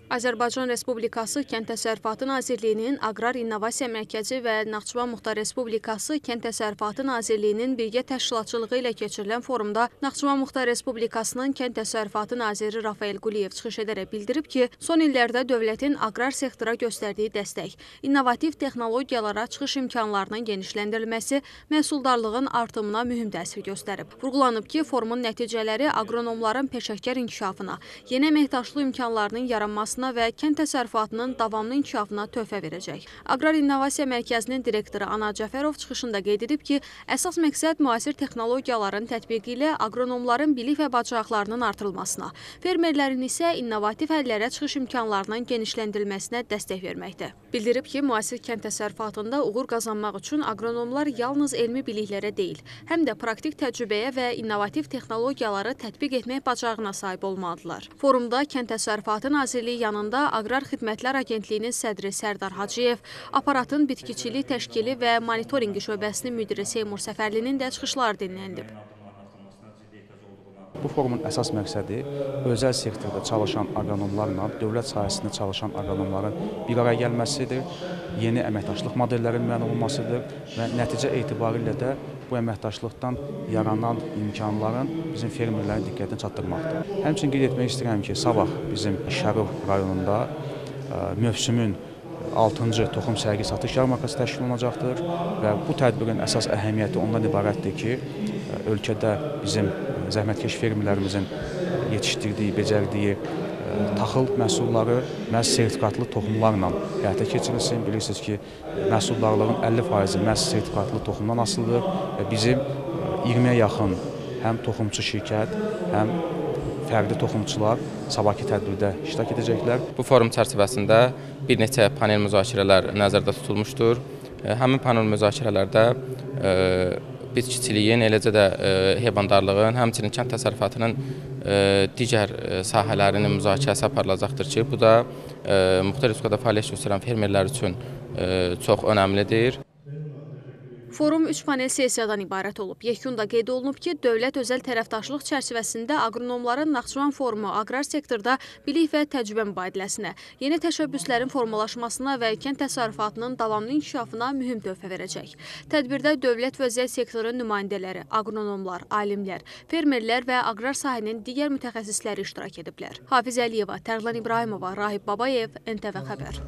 Azərbaycan Respublikası Kənd Təsərrüfatı Nazirliyinin Aqrar İnnovasiya Mərkəzi və Naxçıvan Muxtar Respublikası Kənd Təsərrüfatı Nazirliyinin birgə təşkilatçılığı ilə keçirilən forumda Naxçıvan Muxtar Respublikasının Kənd Təsərrüfatı Naziri Rafael Quliyev çıxış edərək bildirib ki, son illərdə dövlətin aqrar sektora göstərdiyi dəstək, innovativ texnologiyalara çıxış imkanlarının genişləndirilməsi məhsuldarlığın artımına mühüm təsir göstərib. Vurğulanıb ki, forumun nəticələri aqronomların peşəkar inkişafına, yeni əməkdaşlıq imkanlarının yaranmasına və kənd təsərrüfatının davamlı inkişafına töhfə verəcək. Aqrar İnnovasiya Mərkəzinin direktoru Anar Cəfərov çıxışında qeyd edib ki, əsas məqsəd müasir texnologiyaların tətbiqi ilə aqronomların bilik və bacarıqlarının artırılmasına, fermerlərin isə innovativ həllərə çıxış imkanlarının genişləndirilməsinə dəstək verməkdir. Bildirib ki, müasir kənd təsərrüfatında uğur qazanmaq üçün aqronomlar yalnız elmi biliklərə deyil, həm də praktik təcrübəyə və innovativ texnologiyaları tətbiq etmək bacarığına sahib olmalıdırlar. Forumda Kənd Təsərrüfatı Nazirliyi yanında Aqrar Xidmətlər Agentliyinin sədri Sərdar Hacıyev, aparatın bitkiçilik təşkili və monitorinqi şöbəsinin müdiri Seymur Səfərlinin də çıxışları dinlənilib. Bu forumun əsas məqsədi özəl sektorda çalışan aqronomlarla dövlət sahəsində çalışan aqronomların bir araya gəlməsidir, yeni əməkdaşlıq modellərinin müəyyən olunmasıdır və nəticə etibarilə də bu əməkdaşlıqdan yaranan imkanların bizim fermerlərin diqqətinə çatdırmaqdır. Həmçinin qeyd etmək istəyirəm ki, sabah bizim Şəruf rayonunda mövsümün 6-cı toxum sərgi satış yarmarkası təşkil olunacaqdır və bu tədbirin əsas əhəmiyyəti ondan ibarətdir ki, ölkədə bizim zəhmətkeş fermerlərimizin yetişdirdiyi, becərdiyi taxıl məhsulları məhz sertifikatlı toxumlarla həyata keçirilsin. Bilirsiniz ki, məhsuldarlığın 50% məhz sertifikatlı toxumdan asılıdır və bizim 20-yə yaxın həm toxumçu şirkət, həm fərqli toxumçular sabahki tədbirdə iştirak edəcəklər. Bu forum çərçivəsində bir neçə panel müzakirələr nəzərdə tutulmuşdur. Həmin panel müzakirələrdə bitkiçiliyin, eləcə də heyvandarlığın, həmçinin kənd təsərrüfatının digər sahələrinin müzakirəsi aparılacaqdır ki, bu da müxtəlif respublikada fəaliyyət göstərən fermerlər üçün çox önəmlidir. Forum 3 panel sessiyadan ibarət olub. Yekunda qeyd olunub ki, dövlət-özəl tərəfdaşlıq çərçivəsində aqronomların Naxçıvan forumu aqrar sektorda bilik və təcrübə mübadiləsinə, yeni təşəbbüslərin formalaşmasına və kənd təsərrüfatının davamlı inkişafına mühüm töhfə verəcək. Tədbirdə dövlət və özəl sektorun nümayəndələri, aqronomlar, alimlər, fermerlər və aqrar sahənin digər mütəxəssisləri iştirak ediblər. Hafiz Əliyeva, Tərlan İbrahimova, Rahib Babayev, NTV Xəbər.